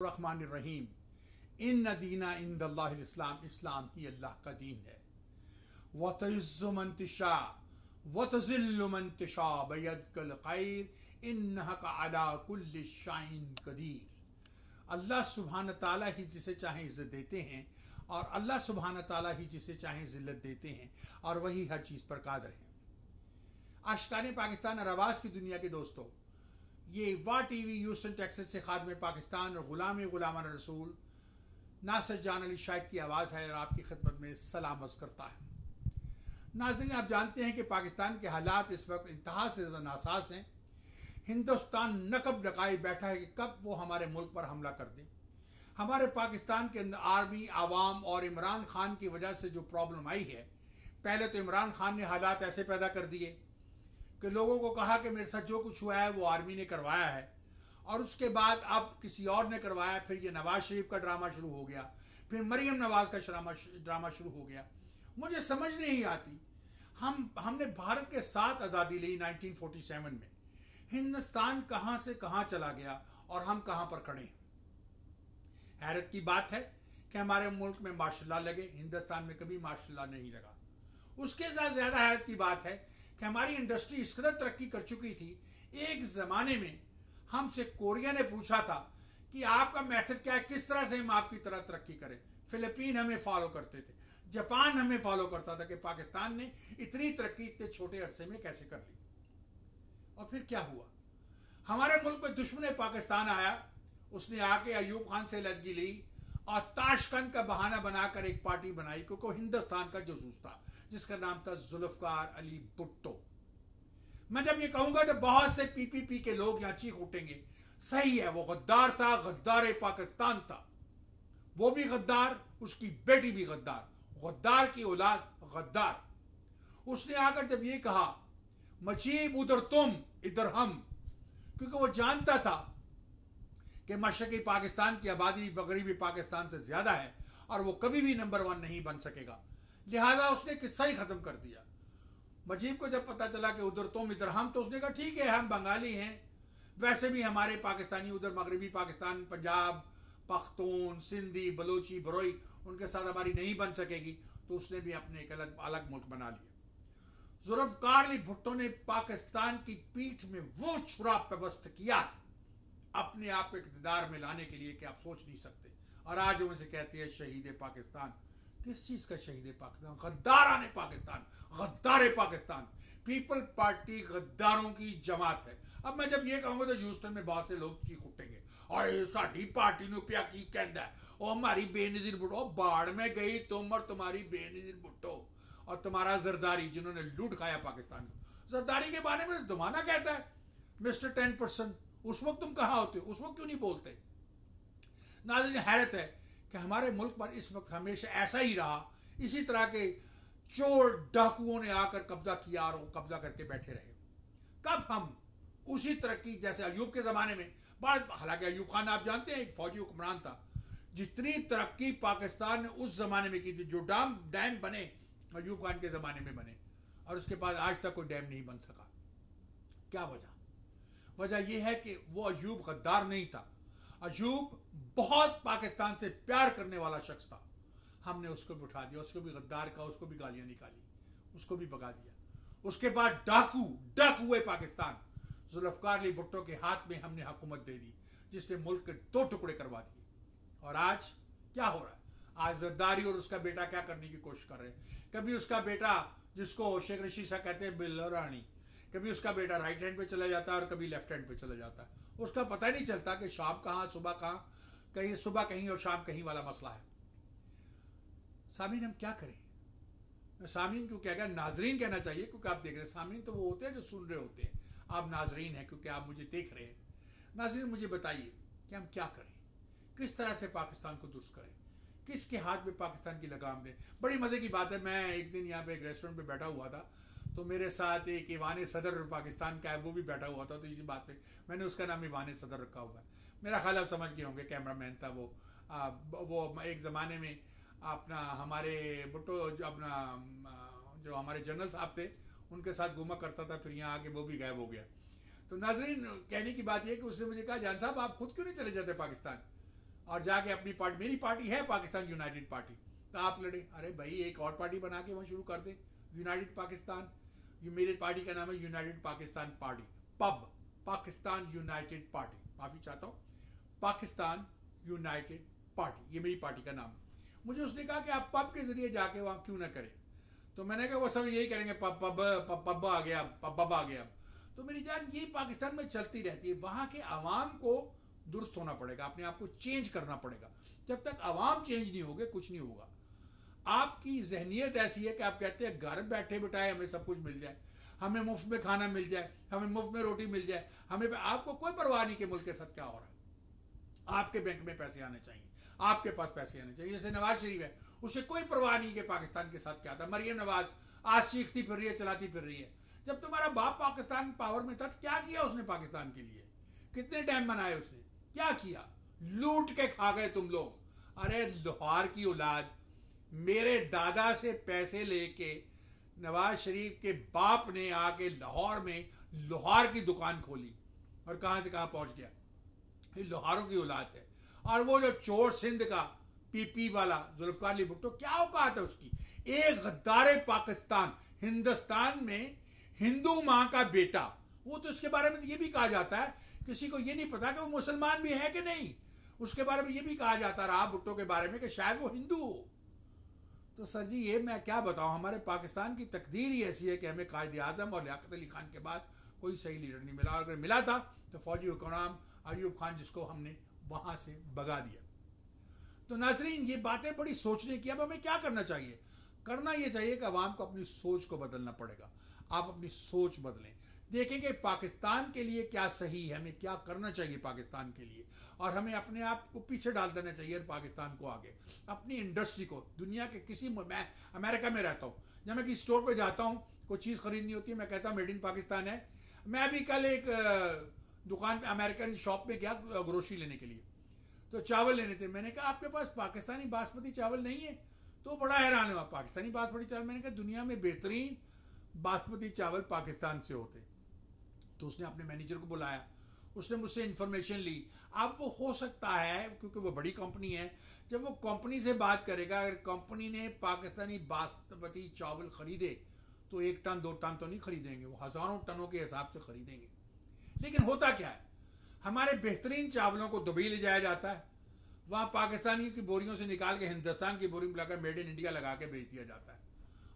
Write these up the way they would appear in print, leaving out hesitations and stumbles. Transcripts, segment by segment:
रहीम। इन दीना इंदल्लाहिल इस्लाम, इस्लाम ही अल्लाह का दीन है। वतइज़्ज़ु मन तशा वतज़िल्लु मन तशा बियदिकल खैर इन्नका अला कुल्लि शैइन कदीर। अल्लाह सुब्हान ताला ही जिसे चाहे इज्जत देते हैं और अल्लाह सुब्हान ताला ही जिसे चाहे जिल्लत देते हैं और वही हर चीज़ पर कादिर है। आशिकाने पाकिस्तान और आवाज़ की दुनिया के दोस्तों, ये वाह टीवी ह्यूस्टन टेक्सास से खादम पाकिस्तान और गुलाम रसूल नासिर जान अली शाइद की आवाज़ है और आपकी खिदमत में सलाम अर्ज़ करता है। नाज़रीन, आप जानते हैं कि पाकिस्तान के हालात इस वक्त इंतहा से ज़्यादा नासाज हैं। हिंदुस्तान नकब डकाई बैठा है कि कब वो हमारे मुल्क पर हमला कर दे। हमारे पाकिस्तान के अंदर आर्मी, आवाम और इमरान खान की वजह से जो प्रॉब्लम आई है, पहले तो इमरान खान ने हालात ऐसे पैदा कर दिए कि लोगों को कहा कि मेरे साथ जो कुछ हुआ है वो आर्मी ने करवाया है, और उसके बाद अब किसी और ने करवाया। फिर ये नवाज शरीफ का ड्रामा शुरू हो गया, फिर मरियम नवाज का ड्रामा शुरू हो गया। मुझे समझ नहीं आती, हमने भारत के साथ आज़ादी ली 1947 में। हिंदुस्तान कहाँ से कहाँ चला गया और हम कहाँ पर खड़े हैं। हैरत की बात है कि हमारे मुल्क में मार्शल लॉ लगे, हिंदुस्तान में कभी मार्शल लॉ नहीं लगा। उसके साथ ज़्यादा हैरत की बात है कि हमारी इंडस्ट्री इस कदर तरक्की कर चुकी थी, एक ज़माने में हमसे कोरिया ने पूछा था कि आपका मेथड क्या है, किस तरह से हम आपकी तरह तरक्की करें। फिलिपीन हमें फॉलो करते थे, जापान हमें फॉलो करता था कि पाकिस्तान ने इतनी तरक्की इतने छोटे अरसे में कैसे कर ली। और फिर क्या हुआ, हमारे मुल्क में दुश्मन पाकिस्तान आया, उसने आके अयूब खान से लड़की ली और ताशकंद का बहाना बनाकर एक पार्टी बनाई, क्योंकि हिंदुस्तान का जासूस था जिसका नाम था जुल्फकार अली भुट्टो। मैं जब ये कहूंगा तो बहुत से पीपीपी के लोग यहाँ चीख उठेंगे। सही है, वो गद्दार था, गद्दार पाकिस्तान था। वो भी गद्दार, उसकी बेटी भी गद्दार, गद्दार की औलाद गद्दार। उसने आकर जब ये कहा मचीब उधर तुम इधर हम, क्योंकि वो जानता था कि मशरकी पाकिस्तान की आबादी मगरबी पाकिस्तान से ज्यादा है और वो कभी भी नंबर 1 नहीं बन सकेगा, लिहाजा उसने किस्सा ही खत्म कर दिया। मजीब को जब पता चला कि उधर तुम इधर हम, तो उसने कहा ठीक है, हम बंगाली हैं, वैसे भी हमारे पाकिस्तानी उधर मगरबी पाकिस्तान, पंजाब, पख्तून, सिंधी, बलोची, बरोई, उनके साथ हमारी नहीं बन सकेगी। तो उसने भी अपने एक अलग मुल्क बना लिया। जुल्फकार अली भुट्टो ने पाकिस्तान की पीठ में वो छुरा पेवस्त किया अपने आप को इक़्तिदार में लाने के लिए कि आप सोच नहीं सकते। और आज वो उसे कहते हैं शहीद पाकिस्तान। किस चीज का शहीद पाकिस्तान? गद्दारान पाकिस्तान, गद्दार पाकिस्तान। पीपल पार्टी गद्दारों की जमात है। अब मैं जब ये कहूंगा तो ह्यूस्टन में बहुत से लोग चीख उठेंगे, और साड़ी पार्टी ने पिया की कहता है, और हमारी बेनजीर भुट्टो बाढ़ में गई, तुम और तुम्हारी बेनजीर भुट्टो और तुम्हारा जरदारी जिन्होंने लूट खाया पाकिस्तान को। जरदारी के बारे में जमाना कहता है मिस्टर 10%। उस वक्त तुम कहाँ होते, उस वक्त क्यों नहीं बोलते? नाज़रीन, हैरत है कि हमारे मुल्क पर इस वक्त हमेशा ऐसा ही रहा, इसी तरह के चोर डाकुओं ने आकर कब्जा किया और वो कब्जा करके बैठे रहे। कब हम उसी तरक्की जैसे अयूब के जमाने में, हालांकि अयूब खान आप जानते हैं एक फौजी हुक्मरान था, जितनी तरक्की पाकिस्तान ने उस जमाने में की थी, जो डैम बने अयूब खान के जमाने में बने, और उसके बाद आज तक कोई डैम नहीं बन सका। क्या वजह यह है कि वो अयूब गद्दार नहीं था। अयूब बहुत पाकिस्तान से प्यार करने वाला शख्स था। हमने उसको भी उठा दिया, उसको भी गद्दार का, उसको भी गालियां निकाली, उसको भी भगा दिया। उसके बाद डाकू हुए पाकिस्तान, जुल्फकार अली भुट्टो के हाथ में हमने हुकूमत दे दी, जिसने मुल्क के 2 टुकड़े करवा दिए। और आज क्या हो रहा है? आज जरदारी और उसका बेटा क्या करने की कोशिश कर रहे हैं। कभी उसका बेटा, जिसको शेख रशीद साहब कहते हैं बिल्लो रानी, कभी उसका बेटा राइट हैंड पे चला जाता है और कभी लेफ्ट हैंड पे चला जाता है। उसका पता नहीं चलता कि शाम कहाँ, सुबह कहाँ, कहीं सुबह कहीं और शाम कहीं वाला मसला है। सामीन, हम क्या करें? मैं सामीन क्यों कह गया, नाजरीन कहना चाहिए, क्योंकि आप देख रहे हैं। सामीन तो वो होते हैं जो सुन रहे होते हैं, आप नाजरीन हैं क्योंकि आप मुझे देख रहे हैं। नाजरीन, मुझे बताइए कि हम क्या करें, किस तरह से पाकिस्तान को दुरुस्त करें, किसके हाथ में पाकिस्तान की लगाम दें। बड़ी मजे की बात है, मैं एक दिन यहाँ पे एक रेस्टोरेंट पे बैठा हुआ था, तो मेरे साथ एक ईवान सदर पाकिस्तान का है, वो भी बैठा हुआ था। तो इसी बात पे मैंने उसका नाम ईवान सदर रखा हुआ है। मेरा ख्याल आप समझ गए होंगे, कैमरामैन था वो एक ज़माने में अपना हमारे भुट्टो जो हमारे जनरल साहब थे उनके साथ घूमा करता था, फिर यहाँ आके वो भी गायब हो गया। तो नाजरीन, कहने की बात यह कि उसने मुझे कहा, जान साहब आप खुद क्यों नहीं चले जाते पाकिस्तान? और जाके अपनी पार्टी, मेरी पार्टी है पाकिस्तान यूनाइटेड पार्टी, तो आप लड़े। अरे भाई एक और पार्टी बना के वहाँ शुरू कर दे, यूनाइटेड पाकिस्तान। ये मेरे पार्टी का नाम है United Pakistan party, pub, Pakistan United party, माफ़ी चाहता हूँ, पाकिस्तान यूनाइटेड पार्टी, ये मेरी पार्टी का नाम है। मुझे उसने कहा कि आप पब के जरिए जाके वहाँ क्यों ना करें, तो मैंने कहा वो सब यही करेंगे, पब पब पब पब आ गया, पब आ गया। तो मेरी जान ये पाकिस्तान में चलती रहती है। वहाँ के आवाम को दुरुस्त होना पड़ेगा, अपने आप को चेंज करना पड़ेगा। जब तक आवाम चेंज नहीं होगे कुछ नहीं होगा। आपकी जहनीत ऐसी है कि आप कहते हैं घर बैठे बिठाए हमें सब कुछ मिल जाए, हमें मुफ्त में खाना मिल जाए, हमें मुफ्त में रोटी मिल जाए, हमें, आपको कोई परवाह नहीं कि मुल्क के साथ क्या हो रहा है। आपके बैंक में पैसे आने चाहिए, आपके पास पैसे आने चाहिए। जैसे नवाज शरीफ है, उसे कोई परवाह नहीं कि पाकिस्तान के साथ क्या था। मरियम नवाज आज चीखती फिर रही है, चलाती फिर रही है। जब तुम्हारा बाप पाकिस्तान पावर में था, क्या किया उसने पाकिस्तान के लिए? कितने डैम बनाए उसने? क्या किया? लूट के खा गए तुम लोग। अरे लोहार की औलाद, मेरे दादा से पैसे लेके नवाज शरीफ के बाप ने आके लाहौर में लोहार की दुकान खोली, और कहां से कहां पहुंच गया। ये लोहारों की औलाद है। और वो जो चोर सिंध का पीपी वाला जुल्फकार अली भुट्टो, क्या औकात है उसकी? एक गद्दारे पाकिस्तान, हिंदुस्तान में हिंदू मां का बेटा। वो तो इसके बारे में ये भी कहा जाता है, किसी को ये नहीं पता कि वो मुसलमान भी है कि नहीं। उसके बारे में ये भी कहा जाता रहा भुट्टो के बारे में कि शायद वो हिंदू हो। तो सर जी ये मैं क्या बताऊं, हमारे पाकिस्तान की तकदीर ही ऐसी है कि हमें कायद आजम और लियाकत अली खान के बाद कोई सही लीडर नहीं मिला। अगर मिला था तो फौजी हुक्मरान अयूब खान, जिसको हमने वहां से भगा दिया। तो नाजरीन ये बातें बड़ी सोचने की। अब हमें क्या करना चाहिए? करना ये चाहिए कि अवाम को अपनी सोच को बदलना पड़ेगा। आप अपनी सोच बदलें, देखेंगे पाकिस्तान के लिए क्या सही है, हमें क्या करना चाहिए पाकिस्तान के लिए, और हमें अपने आप को पीछे डाल देना चाहिए पाकिस्तान को आगे। अपनी इंडस्ट्री को दुनिया के किसी, मैं अमेरिका में रहता हूँ, जब मैं किसी स्टोर पे जाता हूँ कोई चीज़ खरीदनी होती है, मैं कहता हूँ मेड इन पाकिस्तान है। मैं अभी कल एक दुकान पे अमेरिकन शॉप में गया ग्रोसरी लेने के लिए, तो चावल लेने थे। मैंने कहा आपके पास पाकिस्तानी बासमती चावल नहीं है? तो बड़ा हैरान हुआ, पाकिस्तानी बासमती चावल? मैंने कहा दुनिया में बेहतरीन बासमती चावल पाकिस्तान से होते। तो उसने अपने मैनेजर को बुलाया, उसने मुझसे इंफॉर्मेशन ली। अब वो हो सकता है क्योंकि वो बड़ी कंपनी है, जब वो कंपनी से बात करेगा, अगर कंपनी ने पाकिस्तानी बासमती चावल खरीदे तो 1 टन 2 टन तो नहीं खरीदेंगे, वो हज़ारों टनों के हिसाब से खरीदेंगे। लेकिन होता क्या है, हमारे बेहतरीन चावलों को दुबई ले जाया जाता है, वहाँ पाकिस्तानी की बोरियों से निकाल के हिंदुस्तान की बोरी में लाकर मेड इन इंडिया लगा के बेच दिया जाता है।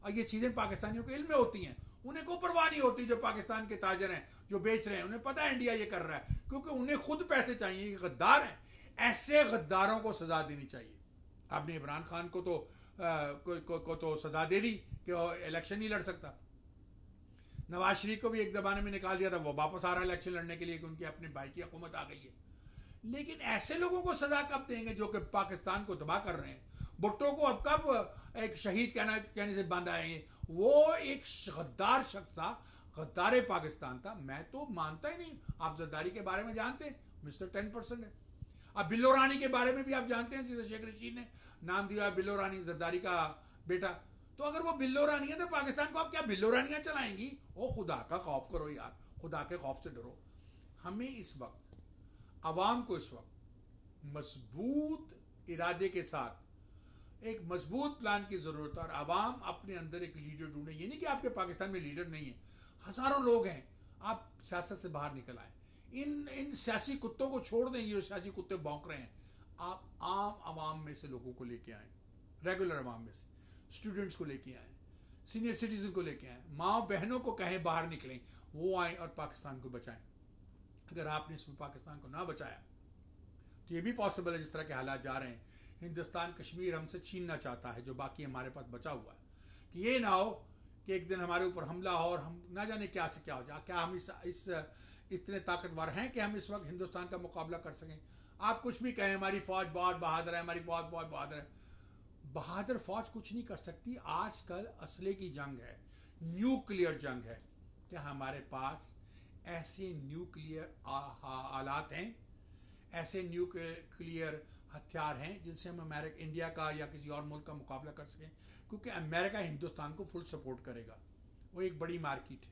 और ये चीज़ें पाकिस्तानियों के इल्म में होती हैं, उन्हें कोई परवाह नहीं होती। जो पाकिस्तान के ताजर हैं जो बेच रहे हैं, उन्हें पता है इंडिया ये कर रहा है, क्योंकि उन्हें खुद पैसे चाहिए। ये गद्दार हैं, ऐसे गद्दारों को सजा देनी चाहिए। आपने इमरान खान को तो सजा दे दी कि वो इलेक्शन नहीं लड़ सकता। नवाज शरीफ को भी एक ज़माने में निकाल दिया था, वो वापस आ रहा है इलेक्शन लड़ने के लिए कि उनकी अपने भाई की हुकूमत आ गई है। लेकिन ऐसे लोगों को सजा कब देंगे जो कि पाकिस्तान को तबाह कर रहे हैं? भुट्टो को अब कब एक शहीद कहने से बंद आएंगे? वो एक गद्दार शख्स था, गद्दार पाकिस्तान था। मैं तो मानता ही नहीं। आप जरदारी के बारे में जानते हैं, मिस्टर 10% है। अब बिल्लो रानी के बारे में भी आप जानते हैं, जिसे शेख रशीद ने नाम दिया बिल्लो रानी, जरदारी का बेटा। तो अगर वो बिल्लो रानी है तो पाकिस्तान को आप क्या बिल्लो रानियां चलाएंगी? ओ खुदा का खौफ करो यार, खुदा के खौफ से डरो। हमें इस वक्त, अवाम को इस वक्त मजबूत इरादे के साथ एक मजबूत प्लान की जरूरत है। और अवाम अपने अंदर एक लीडर ढूंढे। ये नहीं कि आपके पाकिस्तान में लीडर नहीं है, हजारों लोग हैं। आप सियासत से बाहर निकल आए, इन सियासी कुत्तों को छोड़ दें, ये सियासी कुत्ते भौंक रहे हैं। आप आम अवाम में से लोगों को लेके आए, रेगुलर अवाम में से स्टूडेंट्स को लेके आए, सीनियर सिटीजन को लेके आए, माँ बहनों को कहें बाहर निकलें, वो आए और पाकिस्तान को बचाएं। अगर आपने इसमें पाकिस्तान को ना बचाया तो ये भी पॉसिबल है, जिस तरह के हालात जा रहे हैं, हिंदुस्तान कश्मीर हमसे छीनना चाहता है जो बाकी हमारे पास बचा हुआ है। कि ये ना हो कि एक दिन हमारे ऊपर हमला हो और हम ना जाने क्या से क्या हो जाए। क्या हम इस इतने ताकतवर हैं कि हम इस वक्त हिंदुस्तान का मुकाबला कर सकें? आप कुछ भी कहें, हमारी फौज बहुत बहादुर है, हमारी फौज बहुत बहादुर है। बहादुर फौज कुछ नहीं कर सकती। आजकल असले की जंग है, न्यूक्लियर जंग है। क्या हमारे पास ऐसे न्यूक्लियर आलात हैं, ऐसे न्यूक्लियर हथियार हैं जिनसे हम अमेरिका, इंडिया का या किसी और मुल्क का मुकाबला कर सकें? क्योंकि अमेरिका हिंदुस्तान को फुल सपोर्ट करेगा, वो एक बड़ी मार्केट है।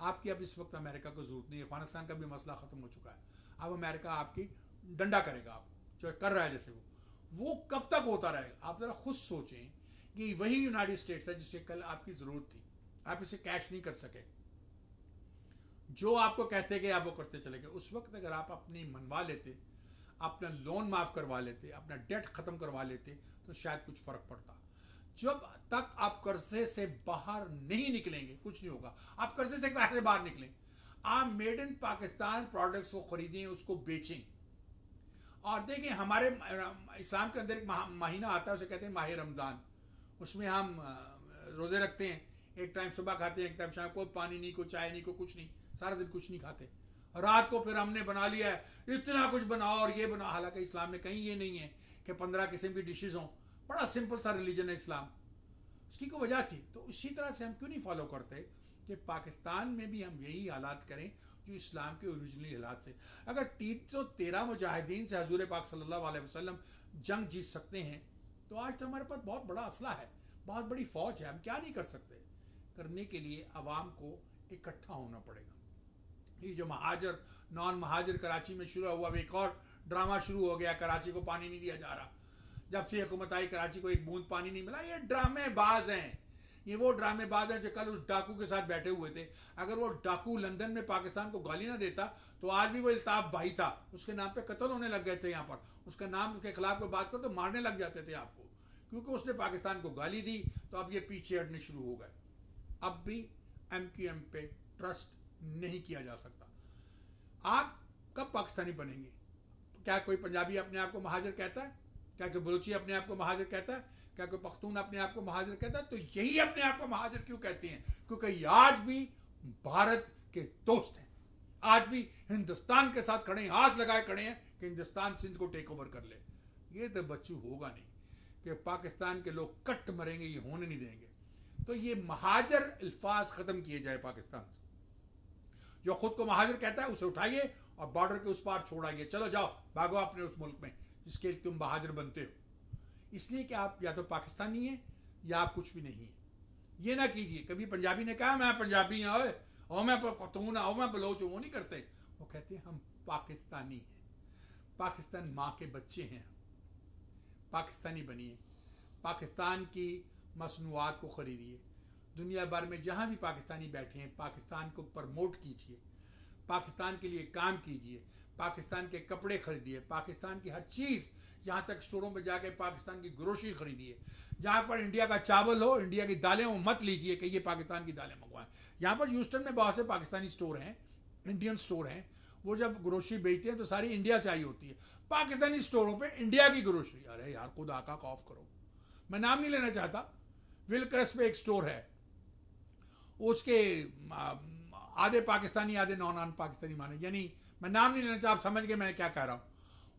आपकी अब इस वक्त अमेरिका को जरूरत नहीं है। अफगानिस्तान का भी मसला ख़त्म हो चुका है। अब अमेरिका आपकी डंडा करेगा, आप जो कर रहा है जैसे वो कब तक होता रहेगा? आप ज़रा खुद सोचें कि वही यूनाइटेड स्टेट्स है जिससे कल आपकी ज़रूरत थी, आप इसे कैश नहीं कर सके, जो आपको कहते गए आप वो करते चले गए। उस वक्त अगर आप अपनी मनवा लेते, अपना लोन माफ़ करवा लेते, अपना डेट ख़त्म करवा लेते, तो शायद कुछ फ़र्क पड़ता। जब तक आप कर्जे से बाहर नहीं निकलेंगे कुछ नहीं होगा। आप कर्जे से कैसे बाहर निकलें? आप मेड इन पाकिस्तान प्रोडक्ट्स को खरीदें, उसको बेचें। और देखिए, हमारे इस्लाम के अंदर एक महीना आता है, उसे कहते हैं माह रमज़ान। उसमें हम रोज़े रखते हैं, एक टाइम सुबह खाते हैं, एक टाइम शाम को, पानी नहीं, को चाय नहीं, को कुछ नहीं, सारा दिन कुछ नहीं खाते। रात को फिर हमने बना लिया है इतना कुछ बनाओ और ये बनाओ। हालांकि इस्लाम में कहीं ये नहीं है कि 15 किस्म की डिशेज हों। बड़ा सिंपल सा रिलीजन है इस्लाम। उसकी कोई वजह थी। तो इसी तरह से हम क्यों नहीं फॉलो करते कि पाकिस्तान में भी हम यही हालात करें जो इस्लाम के ओरिजिनल हालात से। अगर 313 मुजाहिदीन से हजूर पाक सल्लल्लाहु अलैहि वसल्लम जंग जीत सकते हैं, तो आज तो हमारे पास बहुत बड़ा असला है, बहुत बड़ी फौज है। हम क्या नहीं कर सकते? करने के लिए अवाम को इकट्ठा होना पड़ेगा। ये जो महाजर नॉन महाजर कराची में शुरू हुआ, एक और ड्रामा शुरू हो गया। कराची को पानी नहीं दिया जा रहा। जब से हुकूमत आई, कराची को एक बूंद पानी नहीं मिला। ये ड्रामेबाज हैं, ये वो ड्रामेबाज हैं जो कल उस डाकू के साथ बैठे हुए थे। अगर वो डाकू लंदन में पाकिस्तान को गाली ना देता तो आज भी वो इल्ताफ भाई था, उसके नाम पे कत्ल होने लग गए थे। यहाँ पर उसका नाम, उसके खिलाफ कोई बात करो तो मारने लग जाते थे आपको, क्योंकि उसने पाकिस्तान को गाली दी। तो अब ये पीछे हटने शुरू हो गए। अब भी MQM पे ट्रस्ट नहीं किया जा सकता। आप कब पाकिस्तानी बनेंगे? क्या कोई पंजाबी अपने आप को महाजर कहता है? क्या कोई बलूची अपने आप को महाजर कहता है? क्या कोई पख्तून अपने आप को महाजर कहता है? तो यही अपने आप को महाजर क्यों कहते हैं? क्योंकि आज भी भारत के दोस्त हैं, आज भी हिंदुस्तान के साथ खड़े हैं, हाथ लगाए खड़े हैं कि हिंदुस्तान सिंध को टेक ओवर कर ले। ये तो बच्चू होगा नहीं कि पाकिस्तान के लोग कट मरेंगे, ये होने नहीं देंगे। तो ये महाजर अल्फाज खत्म किए जाए पाकिस्तान से। जो खुद को महाजर कहता है उसे उठाइए और बॉर्डर के उस पार छोड़ाइए। चलो जाओ, भागो अपने उस मुल्क में जिसके लिए तुम महाजर बनते हो। इसलिए कि आप या तो पाकिस्तानी हैं या आप कुछ भी नहीं है। ये ना कीजिए। कभी पंजाबी ने कहा मैं पंजाबी हूँ, और मैं पख्तून हूँ, मैं बलोच हूँ, वो नहीं करते। वो कहते हैं हम पाकिस्तानी हैं, पाकिस्तान माँ के बच्चे हैं, पाकिस्तानी बनिए, पाकिस्तान की मसनूआत को खरीदिए। दुनिया भर में जहाँ भी पाकिस्तानी बैठे हैं, पाकिस्तान को प्रमोट कीजिए, पाकिस्तान के लिए काम कीजिए, पाकिस्तान के कपड़े खरीदिए, पाकिस्तान की हर चीज़, यहाँ तक स्टोरों में जाके पाकिस्तान की ग्रोसरी खरीदिए। जहाँ पर इंडिया का चावल हो, इंडिया की दालें हो, मत लीजिए कि ये पाकिस्तान की दालें मंगवाएं। यहाँ पर ह्यूस्टन में बहुत से पाकिस्तानी स्टोर हैं, इंडियन स्टोर हैं। वो जब ग्रोसरी बेचते हैं तो सारी इंडिया से आई होती है। पाकिस्तानी स्टोरों पर इंडिया की ग्रोसरी। अरे यार, खुदा का खौफ करो। मैं नाम नहीं लेना चाहता। विलक्रस पे एक स्टोर है, उसके आधे पाकिस्तानी आधे नॉन पाकिस्तानी माने, यानी मैं नाम नहीं लेना चाहता, आप समझ गए मैं क्या कह रहा हूँ।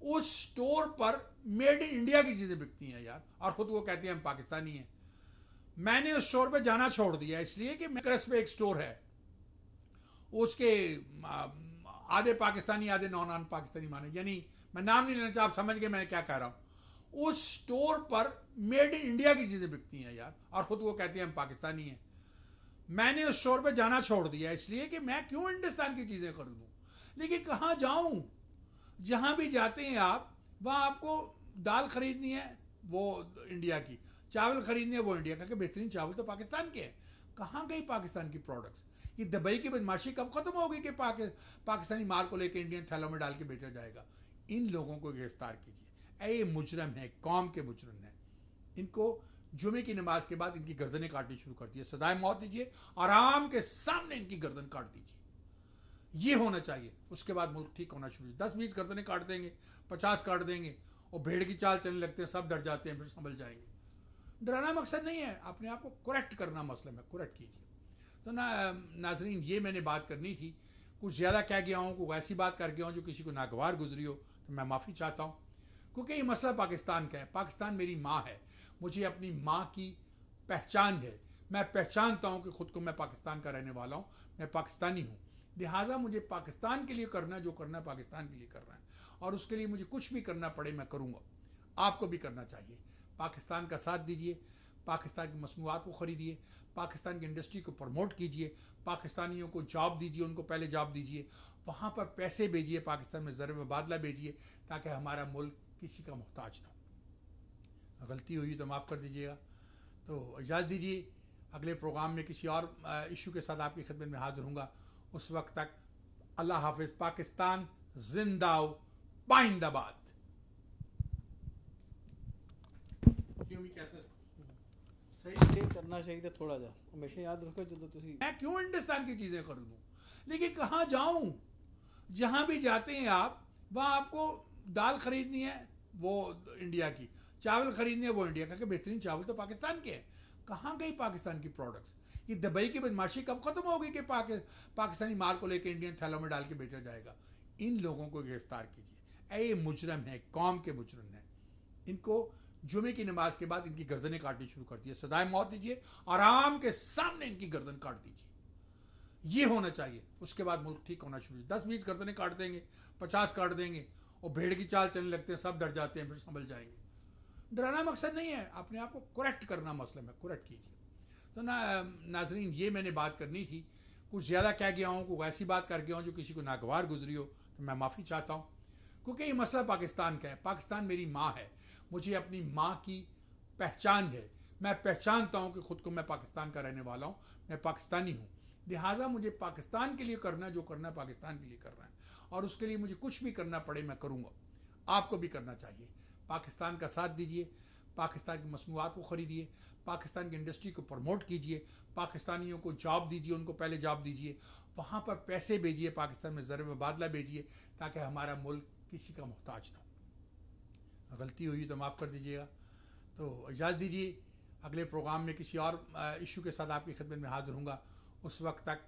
उस स्टोर पर मेड इन इंडिया की चीज़ें बिकती हैं यार, और ख़ुद वो कहते हैं हम पाकिस्तानी हैं। मैंने उस स्टोर पे जाना छोड़ दिया इसलिए कि विलक्रस पे एक स्टोर है, उसके आधे पाकिस्तानी आधे नॉन पाकिस्तानी माने, यानी मैं नाम नहीं लेना चाहता, आप समझ गए मैं क्या कह रहा हूँ। उस स्टोर पर मेड इन इंडिया की चीज़ें बिकती हैं यार, और ख़ुद वो कहते हैं हम पाकिस्तानी हैं। मैंने उस स्टोर पे जाना छोड़ दिया इसलिए कि मैं क्यों हिंदुस्तान की चीज़ें खरीदूं। लेकिन कहाँ जाऊं? जहाँ भी जाते हैं आप, वहाँ आपको दाल खरीदनी है वो इंडिया की, चावल खरीदने हैं वो इंडिया का, कि बेहतरीन चावल तो पाकिस्तान के हैं। कहाँ गई पाकिस्तान की प्रोडक्ट्स? ये दुबई की बदमाशी कब खत्म होगी कि पाकिस्तानी माल को लेकर इंडियन थैलों में डाल के बेचा जाएगा? इन लोगों को गिरफ्तार कीजिए। ये मुजरम है, कौम के मुजरम है। इनको जुमे की नमाज के बाद इनकी गर्दनें काटनी शुरू कर दिए, सजाए मौत दीजिए, आराम के सामने इनकी गर्दन काट दीजिए। ये होना चाहिए। उसके बाद मुल्क ठीक होना शुरू। 10-20 गर्दनें काट देंगे, 50 काट देंगे, और भेड़ की चाल चलने लगते हैं, सब डर जाते हैं, फिर संभल जाएंगे। डराना मकसद नहीं है, अपने आप को करेक्ट करना मसला है, करेक्ट कीजिए। तो नाजरीन, ये मैंने बात करनी थी। कुछ ज़्यादा कह गया हूँ, कोई ऐसी बात कर गया हूँ जो किसी को नागवार गुजरी हो, तो मैं माफ़ी चाहता हूँ। क्योंकि ये मसला पाकिस्तान का है। पाकिस्तान मेरी माँ है, मुझे अपनी माँ की पहचान है। मैं पहचानता हूँ कि ख़ुद को मैं पाकिस्तान का रहने वाला हूँ, मैं पाकिस्तानी हूँ। लिहाजा मुझे पाकिस्तान के लिए करना है, जो करना है पाकिस्तान के लिए करना है, और उसके लिए मुझे कुछ भी करना पड़े मैं करूँगा। आपको भी करना चाहिए। पाकिस्तान का साथ दीजिए, पाकिस्तान की मसनूआत को ख़रीदिए, पाकिस्तान की इंडस्ट्री को प्रमोट कीजिए, पाकिस्तानियों को जॉब दीजिए, उनको पहले जॉब दीजिए, वहाँ पर पैसे भेजिए, पाकिस्तान में ज़र मुबादला भेजिए, ताकि हमारा मुल्क किसी का मोहताज ना हो। गलती हुई तो माफ़ कर दीजिएगा। तो इजाज़त दीजिए, अगले प्रोग्राम में किसी और इशू के साथ आपकी खिदमत में हाजिर हूँगा। उस वक्त तक अल्लाह हाफिज़। पाकिस्तान जिंदाओ, पाइंदाबाद। क्यों भी कैसे सही करना चाहिए था थोड़ा जा, हमेशा याद रखो जो तुसी मैं क्यों हिंदुस्तान की चीज़ें खरीदूँ, लेकिन कहाँ जाऊँ? जहाँ भी जाते हैं आप, वहाँ आपको दाल खरीदनी है वो इंडिया की, चावल खरीदने हैं वो इंडिया का, कि बेहतरीन चावल तो पाकिस्तान के हैं। कहाँ गई पाकिस्तान की प्रोडक्ट्स? ये दुबई की बदमाशी कब खत्म होगी कि पाकिस्तानी माल को लेकर इंडियन थैलों में डाल के बेचा जाएगा? इन लोगों को गिरफ्तार कीजिए। ये मुजरम है, कौम के मुजरम हैं। इनको जुमे की नमाज के बाद इनकी गर्दनें काटनी शुरू कर दिए, सजाए मौत दीजिए, आराम के सामने इनकी गर्दन काट दीजिए। ये होना चाहिए। उसके बाद मुल्क ठीक होना शुरू। 10-20 गर्दनें काट देंगे, 50 काट देंगे, और भेड़ की चाल चलने लगते हैं, सब डर जाते हैं, फिर संभल जाएंगे। डराना मकसद नहीं है, अपने आप को करेक्ट करना मसला है, करेक्ट कीजिए। तो नाजरीन, ये मैंने बात करनी थी। कुछ ज़्यादा कह गया हूँ, कोई ऐसी बात कर गया हूँ जो किसी को नागवार गुजरी हो, तो मैं माफ़ी चाहता हूँ, क्योंकि ये मसला पाकिस्तान का है। पाकिस्तान मेरी माँ है, मुझे अपनी माँ की पहचान है। मैं पहचानता हूँ कि ख़ुद को मैं पाकिस्तान का रहने वाला हूँ, मैं पाकिस्तानी हूँ। लिहाजा मुझे पाकिस्तान के लिए करना जो करना है, पाकिस्तान के लिए करना है, और उसके लिए मुझे कुछ भी करना पड़े मैं करूँगा। आपको भी करना चाहिए। पाकिस्तान का साथ दीजिए, पाकिस्तान की मसनूआत को ख़रीदिए, पाकिस्तान की इंडस्ट्री को प्रमोट कीजिए, पाकिस्तानियों को जॉब दीजिए, उनको पहले जॉब दीजिए, वहाँ पर पैसे भेजिए, पाकिस्तान में ज़र मुबादला भेजिए, ताकि हमारा मुल्क किसी का मोहताज ना हो। गलती हुई तो माफ़ कर दीजिएगा। तो इजाज़त दीजिए, अगले प्रोग्राम में किसी और इशू के साथ आपकी खिदमत में हाजिर हूँगा। उस वक्त तक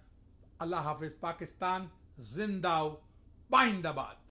अल्लाह हाफिज़। पाकिस्तान जिंदाओ, पाइंदाबाद।